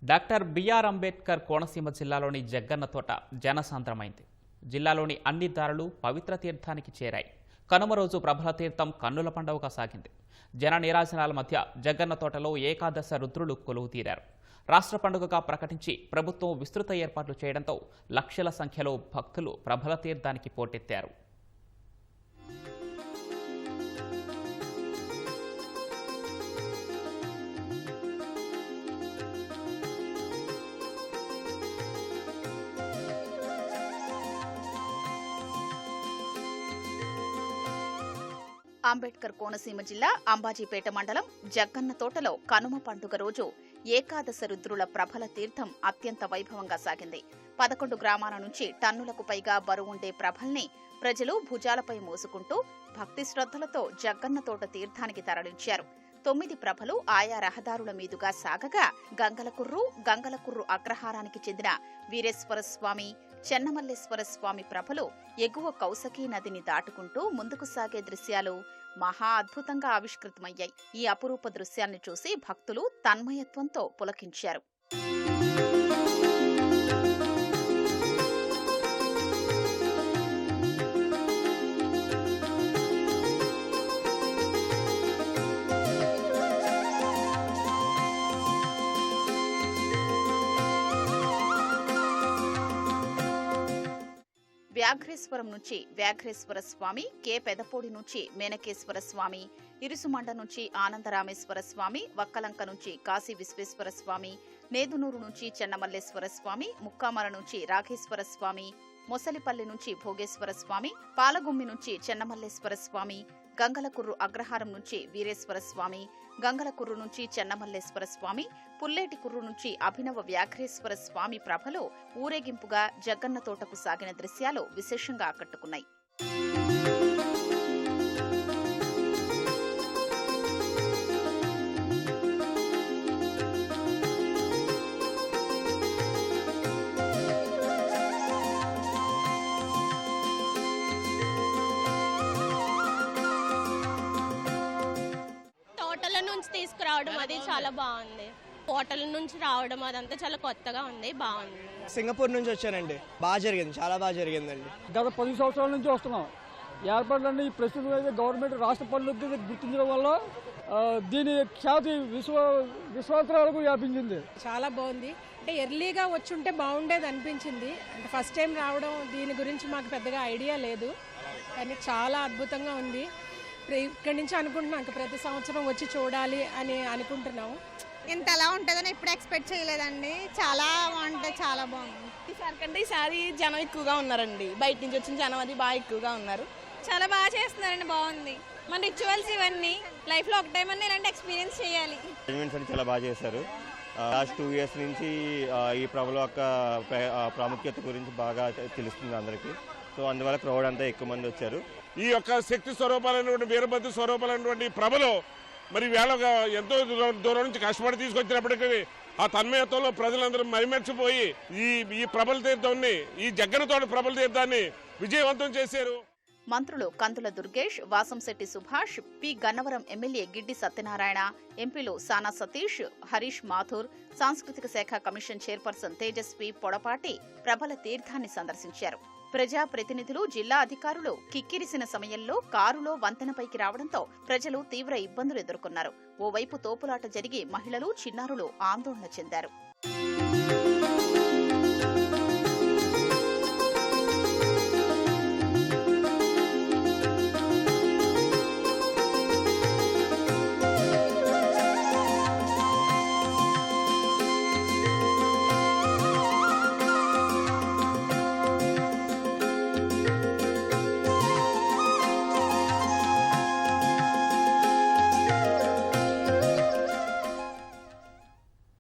Doctor BR Ambedkar Konaseema జిల్లాలోని జగ్గన్న తోట జనసాంద్రమైంది. జిల్లాలోని అన్ని దారులు పవిత్ర తీర్థానికి చేరాయి. కనుమ రోజు ప్రభల తీర్థం కన్నుల పండుగగా సాగింది. జన నీరాజనాల మధ్య జగ్గన్న తోటలో ఏకాదశ రుద్రులు కొలువు తీరారు. రాష్ట్ర పండుగగా ప్రకటించి ప్రభుత్వం విస్తృత ఏర్పాట్లు చేయడంతో లక్షల సంఖ్యలో భక్తులు ప్రభల తీర్థానికి పోటెత్తారు. అంబేద్కర్ కోనసీమ జిల్లా అంబాజీపేట మండలం జగ్గన్న తోటలో కనుమ పండుగ రోజు ఏకాదశ రుద్రుల ప్రభల తీర్థం అత్యంత వైభవంగా సాగింది. 11 గ్రామాల నుంచి టన్నులకు పైగా బరువుండే ప్రభల్ని ప్రజలు భుజాలపై మోసుకుంటూ భక్తి శ్రద్ధలతో జగ్గన్న తోట తీర్థానికి తరలించారు. 9 ప్రభలు ఆయా రహదారుల మీదుగా సాగగా గంగలకుర్రు అగ్రహారానికి చెందిన వీరేశ్వర స్వామి, చెన్నమల్లేశ్వర స్వామి ప్రభలు ఎగువ కౌసకీ నదిని దాటుకుంటూ ముందుకు సాగే దృశ్యాలు మహా అద్భుతంగా ఆవిష్కృతమయ్యాయి. ఈ అపురూప దృశ్యాన్ని చూసి భక్తులు తన్మయత్వంతో పులకించారు. వ్యాఘ్రేశ్వరం నుంచి వ్యాఘ్రేశ్వర స్వామి, కె పెదపూడి నుంచి మేనకేశ్వర స్వామి, ఇరుసుమండ నుంచి ఆనందరామేశ్వర స్వామి, వక్కలంక నుంచి కాశీ విశ్వేశ్వర స్వామి, నేదునూరు నుంచి చెన్నమల్లేశ్వర స్వామి, ముక్కామల నుంచి రాఘేశ్వర స్వామి, మొసలిపల్లి నుంచి భోగేశ్వర స్వామి, పాలగుమ్మి నుంచి చెన్నమల్లేశ్వర స్వామి, గంగలకుర్రు అగ్రహారం నుంచి వీరేశ్వర స్వామి, గంగలకుర్రు నుంచి చెన్నమల్లేశ్వర స్వామి, పుల్లేటికుర్రు నుంచి అభినవ వ్యాఘ్రేశ్వర స్వామి ప్రభలు ఊరేగింపుగా జగ్గన్న తోటకు సాగిన దృశ్యాలు విశేషంగా ఆకట్టుకున్నాయి. నుంచి తీసుకురావడం అది చాలా బాగుంది. హోటల్ నుంచి రావడం అదంతా చాలా కొత్తగా ఉంది, బాగుంది. సింగపూర్ నుంచి వచ్చానండి, బాగా జరిగింది, చాలా బాగా జరిగిందండి. గత 10 సంవత్సరాల నుంచి వస్తున్నాం. ఏర్పాట్లన్నీ ప్రస్తుతం అయితే గవర్నమెంట్ రాష్ట్ర పనులు గుర్తించడం వల్ల దీని ఖ్యాతి విశ్వాంతరాలకు వ్యాపించింది. చాలా బాగుంది. అంటే ఎర్లీగా వచ్చి ఉంటే బాగుండేది అనిపించింది. అంటే ఫస్ట్ టైం రావడం, దీని గురించి మాకు పెద్దగా ఐడియా లేదు, కానీ చాలా అద్భుతంగా ఉంది. ఇక్కడి నుంచి అనుకుంటున్నాం ప్రతి సంవత్సరం వచ్చి చూడాలి అని అనుకుంటున్నాం. ఇంత ఎలా ఉంటుందని ఎప్పుడు ఎక్స్పెక్ట్ చేయలేదండి. చాలా బాగుంటుంది, చాలా బాగుంది. ఈసారి జనం ఎక్కువగా ఉన్నారండి, బయట నుంచి వచ్చిన జనం అది బాగా ఎక్కువగా ఉన్నారు. చాలా బాగా చేస్తున్నారండి, బాగుంది. మన రిచువల్స్ ఇవన్నీ లైఫ్లో ఒక టైం అన్నీ ఇలాంటి ఎక్స్పీరియన్స్ చేయాలి. చాలా బాగా చేశారు. లాస్ట్ 2 years నుంచి ఈ ప్రభల యొక్క ప్రాముఖ్యత గురించి బాగా తెలుస్తుంది అందరికీ. సో అందువల్ల క్రౌడ్ అంతా ఎక్కువ మంది వచ్చారు. ఈ యొక్క శక్తి స్వరూపాలైనటువంటి వీరభద్ర స్వరూపాలైనటువంటి ప్రభలు మరి వేళ ఎంతో దూరం నుంచి కష్టపడి తీసుకొచ్చినప్పటికీ ఆ తన్మయత్వంలో ప్రజలందరూ మైమర్చిపోయి ఈ ప్రభల తీర్థాన్ని, ఈ జగ్గన్న తోట ప్రభల తీర్థాన్ని విజయవంతం చేశారు. మంత్రులు కందుల దుర్గేష్, వాసంశెట్టి సుభాష్, పి గన్నవరం ఎమ్మెల్యే గిడ్డి సత్యనారాయణ, ఎంపీలు సానా సతీష్, హరీష్ మాథూర్, సాంస్కృతిక శాఖ కమిషన్ చైర్పర్సన్ తేజస్వి పొడపాటి ప్రభల తీర్థాన్ని సందర్శించారు. ప్రజా ప్రతినిధులు, జిల్లా అధికారులు కిక్కిరిసిన సమయంలో కారులో వంతెనపైకి రావడంతో ప్రజలు తీవ్ర ఇబ్బందులు ఎదుర్కొన్నారు. ఓవైపు తోపులాట జరిగి మహిళలు, చిన్నారులు ఆందోళన చెందారు.